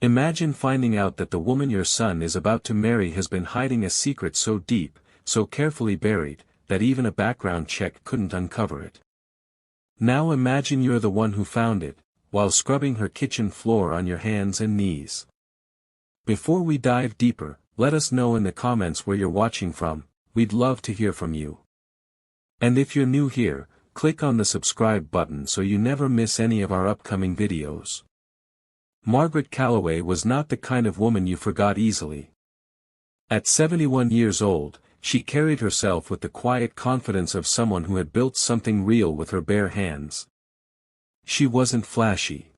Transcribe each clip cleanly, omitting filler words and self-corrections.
Imagine finding out that the woman your son is about to marry has been hiding a secret so deep, so carefully buried, that even a background check couldn't uncover it. Now imagine you're the one who found it, while scrubbing her kitchen floor on your hands and knees. Before we dive deeper, let us know in the comments where you're watching from. We'd love to hear from you. And if you're new here, click on the subscribe button so you never miss any of our upcoming videos. Margaret Calloway was not the kind of woman you forgot easily. At 71 years old, she carried herself with the quiet confidence of someone who had built something real with her bare hands. She wasn't flashy.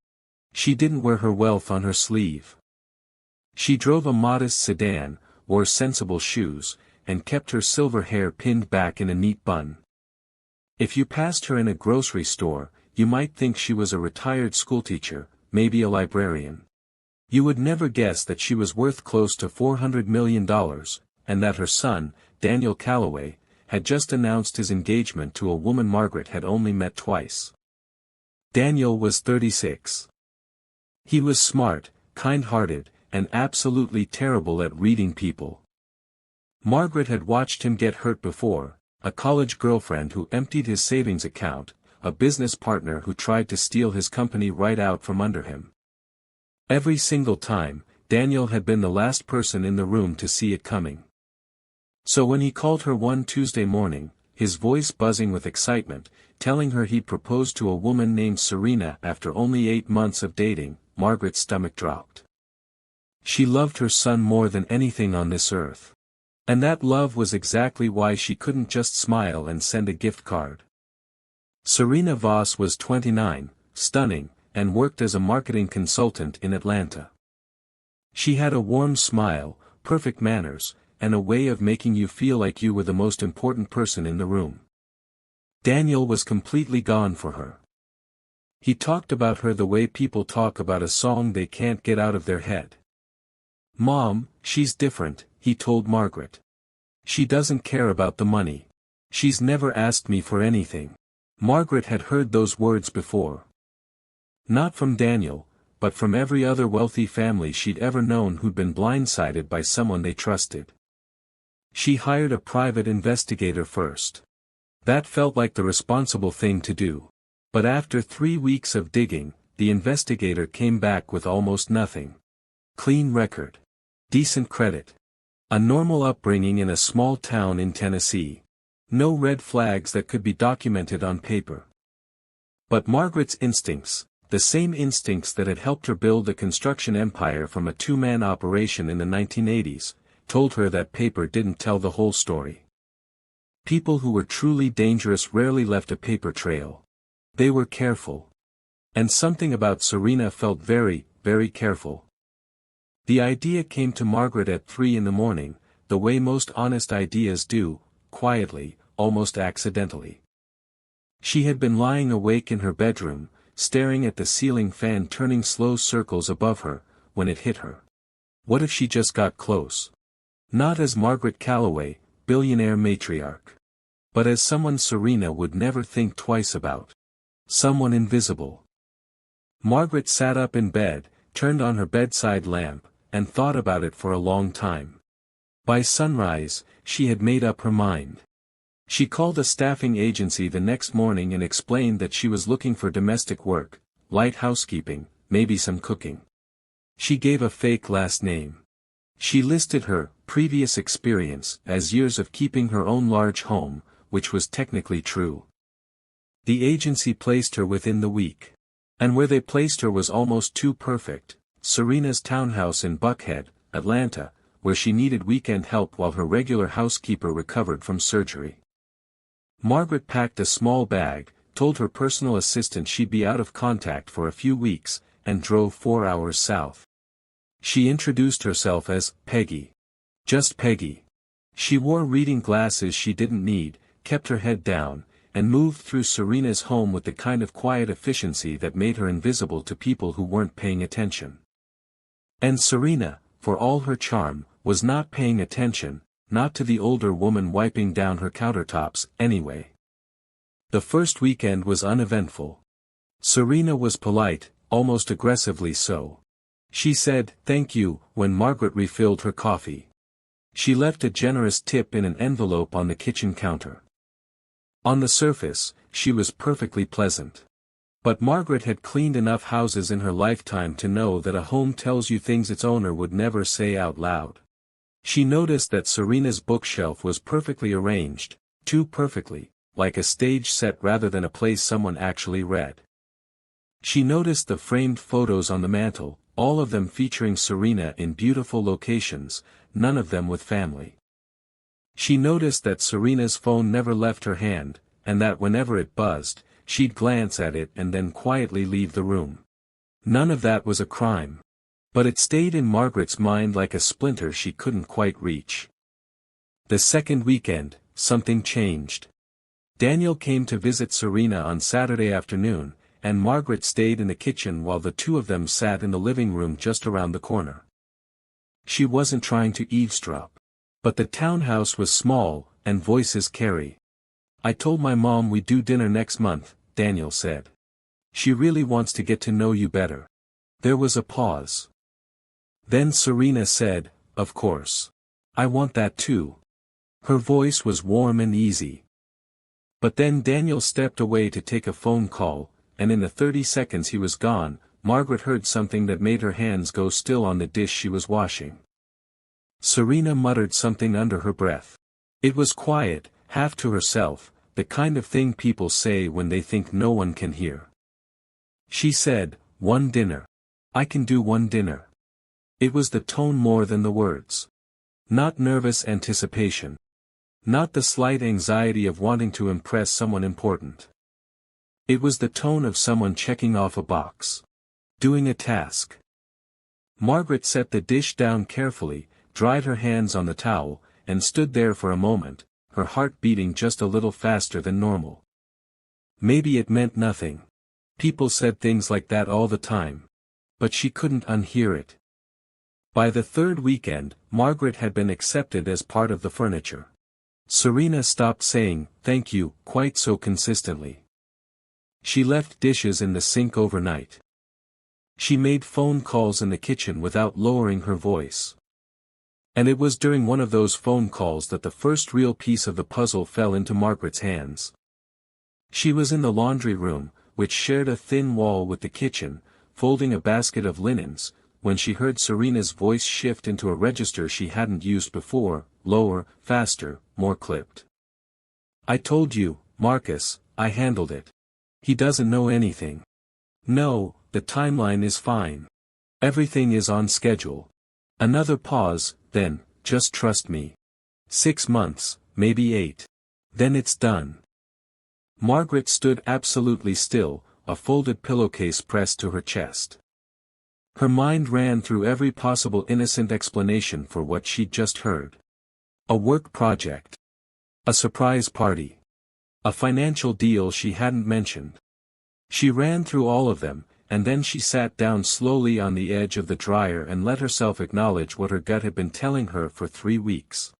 She didn't wear her wealth on her sleeve. She drove a modest sedan, wore sensible shoes, and kept her silver hair pinned back in a neat bun. If you passed her in a grocery store, you might think she was a retired schoolteacher, maybe a librarian. You would never guess that she was worth close to $400 million, and that her son, Daniel Calloway, had just announced his engagement to a woman Margaret had only met twice. Daniel was 36. He was smart, kind-hearted, and absolutely terrible at reading people. Margaret had watched him get hurt before, a college girlfriend who emptied his savings account, a business partner who tried to steal his company right out from under him. Every single time, Daniel had been the last person in the room to see it coming. So when he called her one Tuesday morning, his voice buzzing with excitement, telling her he'd proposed to a woman named Serena after only 8 months of dating, Margaret's stomach dropped. She loved her son more than anything on this earth. And that love was exactly why she couldn't just smile and send a gift card. Serena Voss was 29, stunning, and worked as a marketing consultant in Atlanta. She had a warm smile, perfect manners, and a way of making you feel like you were the most important person in the room. Daniel was completely gone for her. He talked about her the way people talk about a song they can't get out of their head. "Mom, she's different," he told Margaret. "She doesn't care about the money. She's never asked me for anything." Margaret had heard those words before. Not from Daniel, but from every other wealthy family she'd ever known who'd been blindsided by someone they trusted. She hired a private investigator first. That felt like the responsible thing to do. But after 3 weeks of digging, the investigator came back with almost nothing. Clean record. Decent credit. A normal upbringing in a small town in Tennessee. No red flags that could be documented on paper. But Margaret's instincts, the same instincts that had helped her build a construction empire from a two-man operation in the 1980s, told her that paper didn't tell the whole story. People who were truly dangerous rarely left a paper trail. They were careful. And something about Serena felt very, very careful. The idea came to Margaret at 3 in the morning, the way most honest ideas do, quietly, almost accidentally. She had been lying awake in her bedroom, staring at the ceiling fan turning slow circles above her, when it hit her. What if she just got close? Not as Margaret Calloway, billionaire matriarch. But as someone Serena would never think twice about. Someone invisible. Margaret sat up in bed, turned on her bedside lamp, and thought about it for a long time. By sunrise, she had made up her mind. She called a staffing agency the next morning and explained that she was looking for domestic work, light housekeeping, maybe some cooking. She gave a fake last name. She listed her previous experience as years of keeping her own large home, which was technically true. The agency placed her within the week. And where they placed her was almost too perfect, Serena's townhouse in Buckhead, Atlanta, where she needed weekend help while her regular housekeeper recovered from surgery. Margaret packed a small bag, told her personal assistant she'd be out of contact for a few weeks, and drove 4 hours south. She introduced herself as Peggy. Just Peggy. She wore reading glasses she didn't need, kept her head down, and moved through Serena's home with the kind of quiet efficiency that made her invisible to people who weren't paying attention. And Serena, for all her charm, was not paying attention, not to the older woman wiping down her countertops, anyway. The first weekend was uneventful. Serena was polite, almost aggressively so. She said, "Thank you," when Margaret refilled her coffee. She left a generous tip in an envelope on the kitchen counter. On the surface, she was perfectly pleasant. But Margaret had cleaned enough houses in her lifetime to know that a home tells you things its owner would never say out loud. She noticed that Serena's bookshelf was perfectly arranged, too perfectly, like a stage set rather than a place someone actually read. She noticed the framed photos on the mantel, all of them featuring Serena in beautiful locations, none of them with family. She noticed that Serena's phone never left her hand, and that whenever it buzzed, she'd glance at it and then quietly leave the room. None of that was a crime. But it stayed in Margaret's mind like a splinter she couldn't quite reach. The second weekend, something changed. Daniel came to visit Serena on Saturday afternoon, and Margaret stayed in the kitchen while the two of them sat in the living room just around the corner. She wasn't trying to eavesdrop. But the townhouse was small, and voices carry. "I told my mom we'd do dinner next month," Daniel said. "She really wants to get to know you better." There was a pause. Then Serena said, "Of course. I want that too." Her voice was warm and easy. But then Daniel stepped away to take a phone call, and in the 30 seconds he was gone, Margaret heard something that made her hands go still on the dish she was washing. Serena muttered something under her breath. It was quiet, half to herself, the kind of thing people say when they think no one can hear. She said, "One dinner. I can do one dinner." It was the tone more than the words. Not nervous anticipation. Not the slight anxiety of wanting to impress someone important. It was the tone of someone checking off a box. Doing a task. Margaret set the dish down carefully, dried her hands on the towel, and stood there for a moment, her heart beating just a little faster than normal. Maybe it meant nothing. People said things like that all the time. But she couldn't unhear it. By the third weekend, Margaret had been accepted as part of the furniture. Serena stopped saying, "Thank you," quite so consistently. She left dishes in the sink overnight. She made phone calls in the kitchen without lowering her voice. And it was during one of those phone calls that the first real piece of the puzzle fell into Margaret's hands. She was in the laundry room, which shared a thin wall with the kitchen, folding a basket of linens, when she heard Serena's voice shift into a register she hadn't used before, lower, faster, more clipped. "I told you, Marcus, I handled it. He doesn't know anything. No, the timeline is fine. Everything is on schedule." Another pause, then, "Just trust me. 6 months, maybe 8. Then it's done." Margaret stood absolutely still, a folded pillowcase pressed to her chest. Her mind ran through every possible innocent explanation for what she'd just heard. A work project. A surprise party. A financial deal she hadn't mentioned. She ran through all of them, and then she sat down slowly on the edge of the dryer and let herself acknowledge what her gut had been telling her for 3 weeks.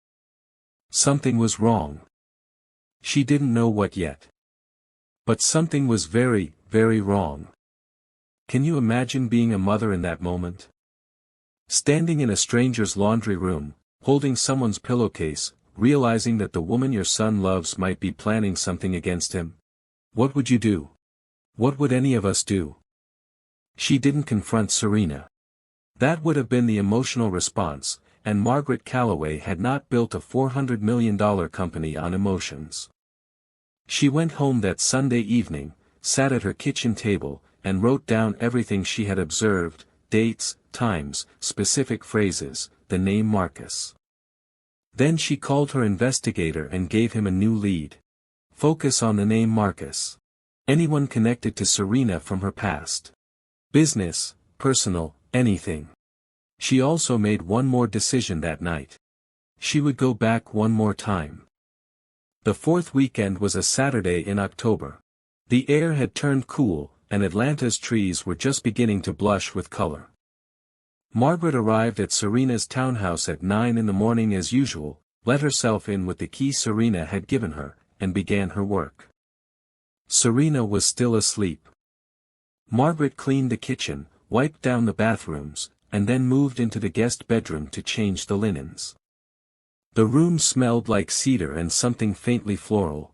Something was wrong. She didn't know what yet. But something was very, very wrong. Can you imagine being a mother in that moment? Standing in a stranger's laundry room, holding someone's pillowcase, realizing that the woman your son loves might be planning something against him? What would you do? What would any of us do? She didn't confront Serena. That would have been the emotional response, and Margaret Calloway had not built a $400 million company on emotions. She went home that Sunday evening, sat at her kitchen table, and wrote down everything she had observed, dates, times, specific phrases, the name Marcus. Then she called her investigator and gave him a new lead. Focus on the name Marcus. Anyone connected to Serena from her past. Business, personal, anything. She also made one more decision that night. She would go back one more time. The fourth weekend was a Saturday in October. The air had turned cool, and Atlanta's trees were just beginning to blush with color. Margaret arrived at Serena's townhouse at 9 in the morning as usual, let herself in with the key Serena had given her, and began her work. Serena was still asleep. Margaret cleaned the kitchen, wiped down the bathrooms, and then moved into the guest bedroom to change the linens. The room smelled like cedar and something faintly floral.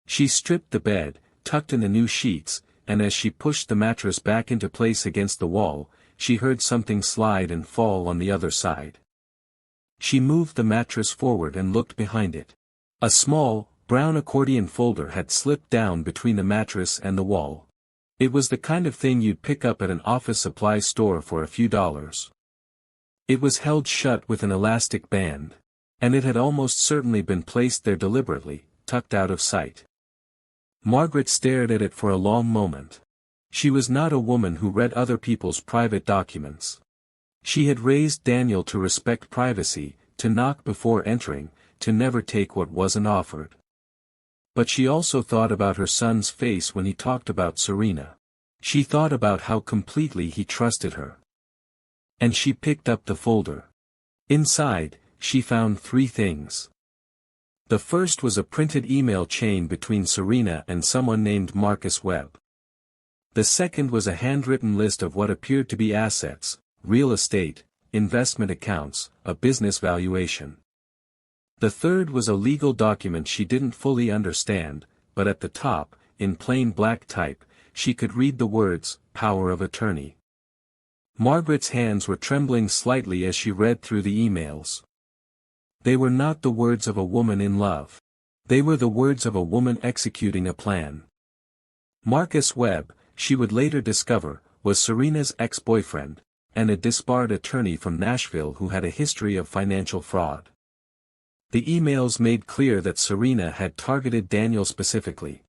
She stripped the bed, tucked in the new sheets, and as she pushed the mattress back into place against the wall, she heard something slide and fall on the other side. She moved the mattress forward and looked behind it. A small, brown accordion folder had slipped down between the mattress and the wall. It was the kind of thing you'd pick up at an office supply store for a few dollars. It was held shut with an elastic band. And it had almost certainly been placed there deliberately, tucked out of sight. Margaret stared at it for a long moment. She was not a woman who read other people's private documents. She had raised Daniel to respect privacy, to knock before entering, to never take what wasn't offered. But she also thought about her son's face when he talked about Serena. She thought about how completely he trusted her. And she picked up the folder. Inside, she found 3 things. The first was a printed email chain between Serena and someone named Marcus Webb. The second was a handwritten list of what appeared to be assets, real estate, investment accounts, a business valuation. The third was a legal document she didn't fully understand, but at the top, in plain black type, she could read the words, power of attorney. Margaret's hands were trembling slightly as she read through the emails. They were not the words of a woman in love. They were the words of a woman executing a plan. Marcus Webb, she would later discover, was Serena's ex-boyfriend, and a disbarred attorney from Nashville who had a history of financial fraud. The emails made clear that Serena had targeted Daniel specifically.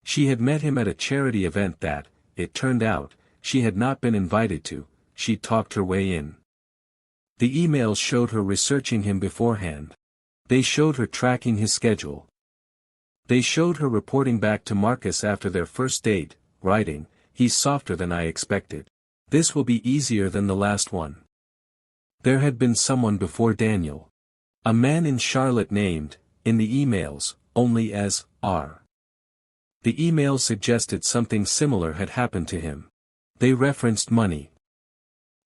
She had met him at a charity event that, it turned out, she had not been invited to. She'd talked her way in. The emails showed her researching him beforehand. They showed her tracking his schedule. They showed her reporting back to Marcus after their first date, writing, "He's softer than I expected. This will be easier than the last one." There had been someone before Daniel. A man in Charlotte named, in the emails, only as R. The emails suggested something similar had happened to him. They referenced money.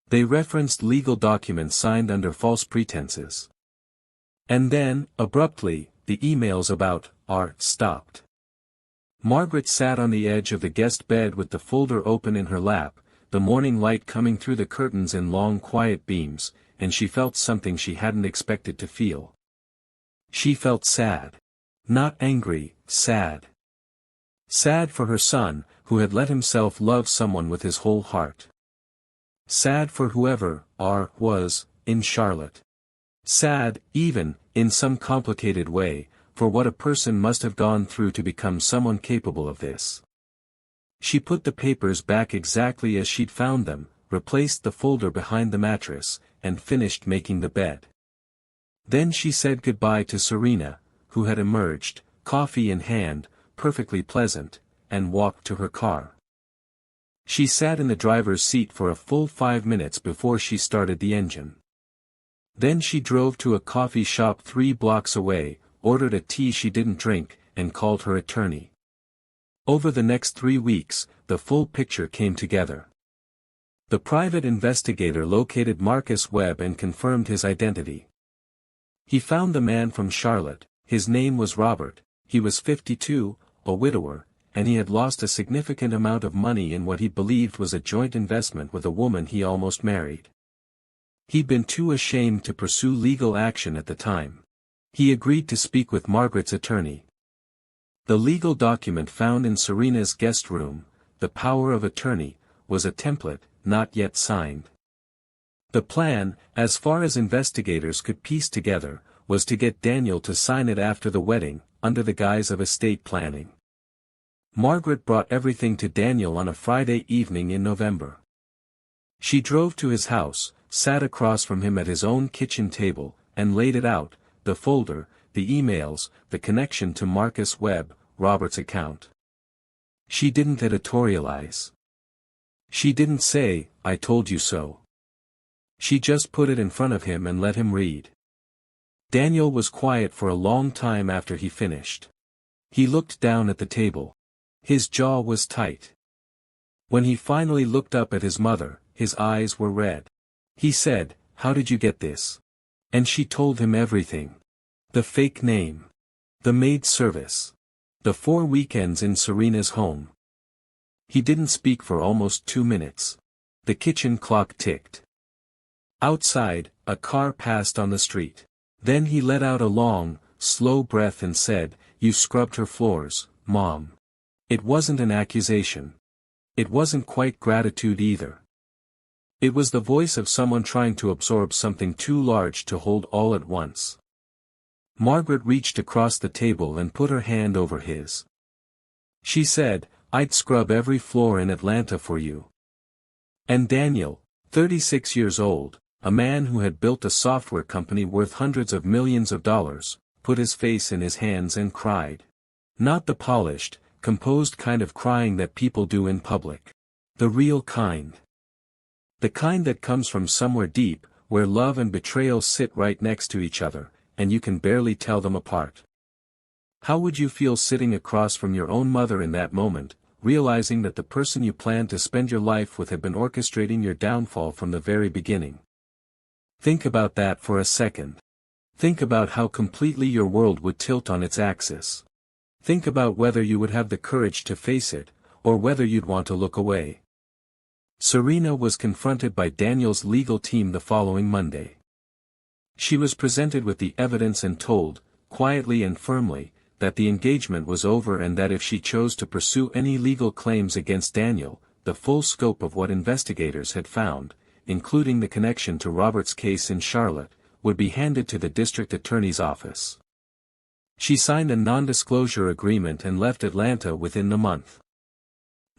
They referenced legal documents signed under false pretenses. And then, abruptly, the emails about R stopped. Margaret sat on the edge of the guest bed with the folder open in her lap, the morning light coming through the curtains in long quiet beams, and she felt something she hadn't expected to feel. She felt sad. Not angry, sad. Sad for her son, who had let himself love someone with his whole heart. Sad for whoever R was, in Charlotte. Sad, even, in some complicated way, for what a person must have gone through to become someone capable of this. She put the papers back exactly as she'd found them, replaced the folder behind the mattress, and finished making the bed. Then she said goodbye to Serena, who had emerged, coffee in hand, perfectly pleasant, and walked to her car. She sat in the driver's seat for a full 5 minutes before she started the engine. Then she drove to a coffee shop 3 blocks away, ordered a tea she didn't drink, and called her attorney. Over the next 3 weeks, the full picture came together. The private investigator located Marcus Webb and confirmed his identity. He found the man from Charlotte. His name was Robert, he was 52, a widower, and he had lost a significant amount of money in what he believed was a joint investment with a woman he almost married. He'd been too ashamed to pursue legal action at the time. He agreed to speak with Margaret's attorney. The legal document found in Serena's guest room, the power of attorney, was a template, not yet signed. The plan, as far as investigators could piece together, was to get Daniel to sign it after the wedding, under the guise of estate planning. Margaret brought everything to Daniel on a Friday evening in November. She drove to his house, sat across from him at his own kitchen table, and laid it out, the folder, the emails, the connection to Marcus Webb, Robert's account. She didn't editorialize. She didn't say, "I told you so." She just put it in front of him and let him read. Daniel was quiet for a long time after he finished. He looked down at the table. His jaw was tight. When he finally looked up at his mother, his eyes were red. He said, "How did you get this?" And she told him everything. The fake name. The maid service. The 4 weekends in Serena's home. He didn't speak for almost 2 minutes. The kitchen clock ticked. Outside, a car passed on the street. Then he let out a long, slow breath and said, "You scrubbed her floors, Mom." It wasn't an accusation. It wasn't quite gratitude either. It was the voice of someone trying to absorb something too large to hold all at once. Margaret reached across the table and put her hand over his. She said, "I'd scrub every floor in Atlanta for you." And Daniel, 36 years old, a man who had built a software company worth hundreds of millions of dollars, put his face in his hands and cried. Not the polished, composed kind of crying that people do in public. The real kind. The kind that comes from somewhere deep, where love and betrayal sit right next to each other, and you can barely tell them apart. How would you feel sitting across from your own mother in that moment, realizing that the person you planned to spend your life with had been orchestrating your downfall from the very beginning? Think about that for a second. Think about how completely your world would tilt on its axis. Think about whether you would have the courage to face it, or whether you'd want to look away. Serena was confronted by Daniel's legal team the following Monday. She was presented with the evidence and told, quietly and firmly, that the engagement was over and that if she chose to pursue any legal claims against Daniel, the full scope of what investigators had found, including the connection to Robert's case in Charlotte, would be handed to the district attorney's office. She signed a non-disclosure agreement and left Atlanta within the month.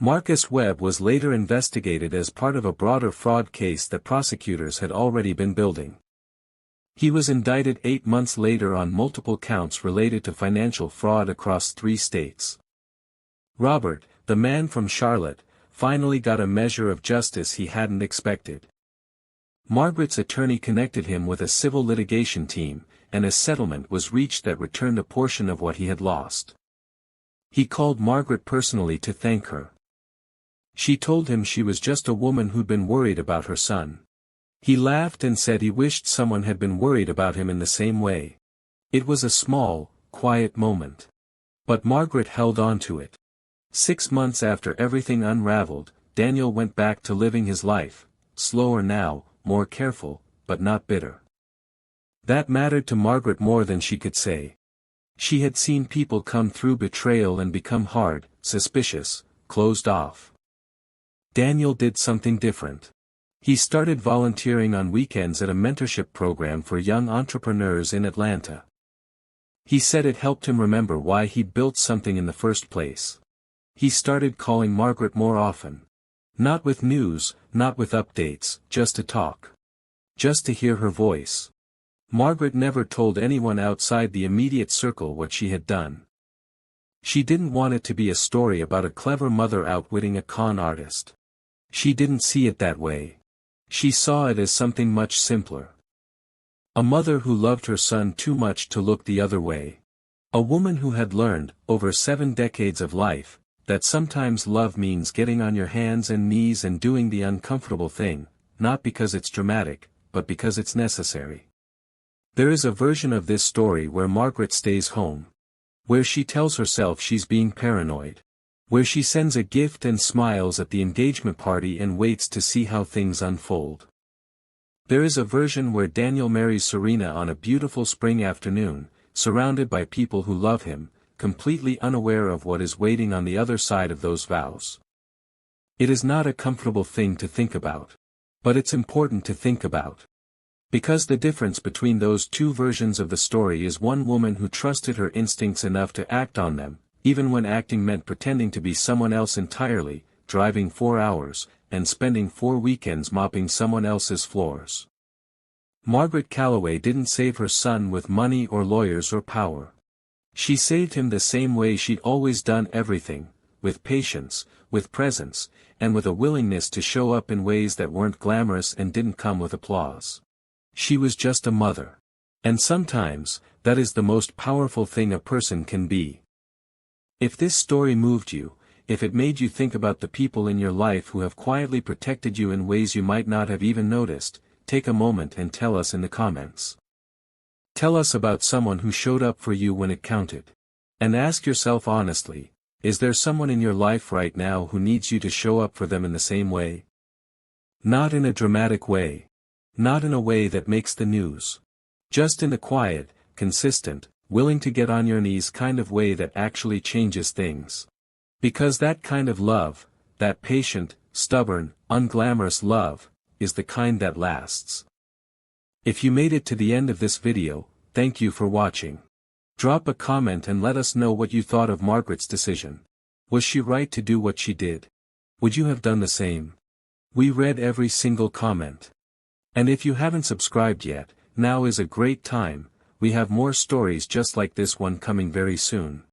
Marcus Webb was later investigated as part of a broader fraud case that prosecutors had already been building. He was indicted 8 months later on multiple counts related to financial fraud across 3 states. Robert, the man from Charlotte, finally got a measure of justice he hadn't expected. Margaret's attorney connected him with a civil litigation team, and a settlement was reached that returned a portion of what he had lost. He called Margaret personally to thank her. She told him she was just a woman who'd been worried about her son. He laughed and said he wished someone had been worried about him in the same way. It was a small, quiet moment. But Margaret held on to it. 6 months after everything unraveled, Daniel went back to living his life, slower now, more careful, but not bitter. That mattered to Margaret more than she could say. She had seen people come through betrayal and become hard, suspicious, closed off. Daniel did something different. He started volunteering on weekends at a mentorship program for young entrepreneurs in Atlanta. He said it helped him remember why he'd built something in the first place. He started calling Margaret more often. Not with news, not with updates, just to talk. Just to hear her voice. Margaret never told anyone outside the immediate circle what she had done. She didn't want it to be a story about a clever mother outwitting a con artist. She didn't see it that way. She saw it as something much simpler. A mother who loved her son too much to look the other way. A woman who had learned, over 7 decades of life, that sometimes love means getting on your hands and knees and doing the uncomfortable thing, not because it's dramatic, but because it's necessary. There is a version of this story where Margaret stays home. Where she tells herself she's being paranoid. Where she sends a gift and smiles at the engagement party and waits to see how things unfold. There is a version where Daniel marries Serena on a beautiful spring afternoon, surrounded by people who love him, completely unaware of what is waiting on the other side of those vows. It is not a comfortable thing to think about. But it's important to think about. Because the difference between those 2 versions of the story is one woman who trusted her instincts enough to act on them, even when acting meant pretending to be someone else entirely, driving 4 hours, and spending 4 weekends mopping someone else's floors. Margaret Calloway didn't save her son with money or lawyers or power. She saved him the same way she'd always done everything, with patience, with presence, and with a willingness to show up in ways that weren't glamorous and didn't come with applause. She was just a mother. And sometimes, that is the most powerful thing a person can be. If this story moved you, if it made you think about the people in your life who have quietly protected you in ways you might not have even noticed, take a moment and tell us in the comments. Tell us about someone who showed up for you when it counted. And ask yourself honestly, is there someone in your life right now who needs you to show up for them in the same way? Not in a dramatic way. Not in a way that makes the news. Just in the quiet, consistent, willing to get on your knees kind of way that actually changes things. Because that kind of love, that patient, stubborn, unglamorous love, is the kind that lasts. If you made it to the end of this video, thank you for watching. Drop a comment and let us know what you thought of Margaret's decision. Was she right to do what she did? Would you have done the same? We read every single comment. And if you haven't subscribed yet, now is a great time. We have more stories just like this one coming very soon.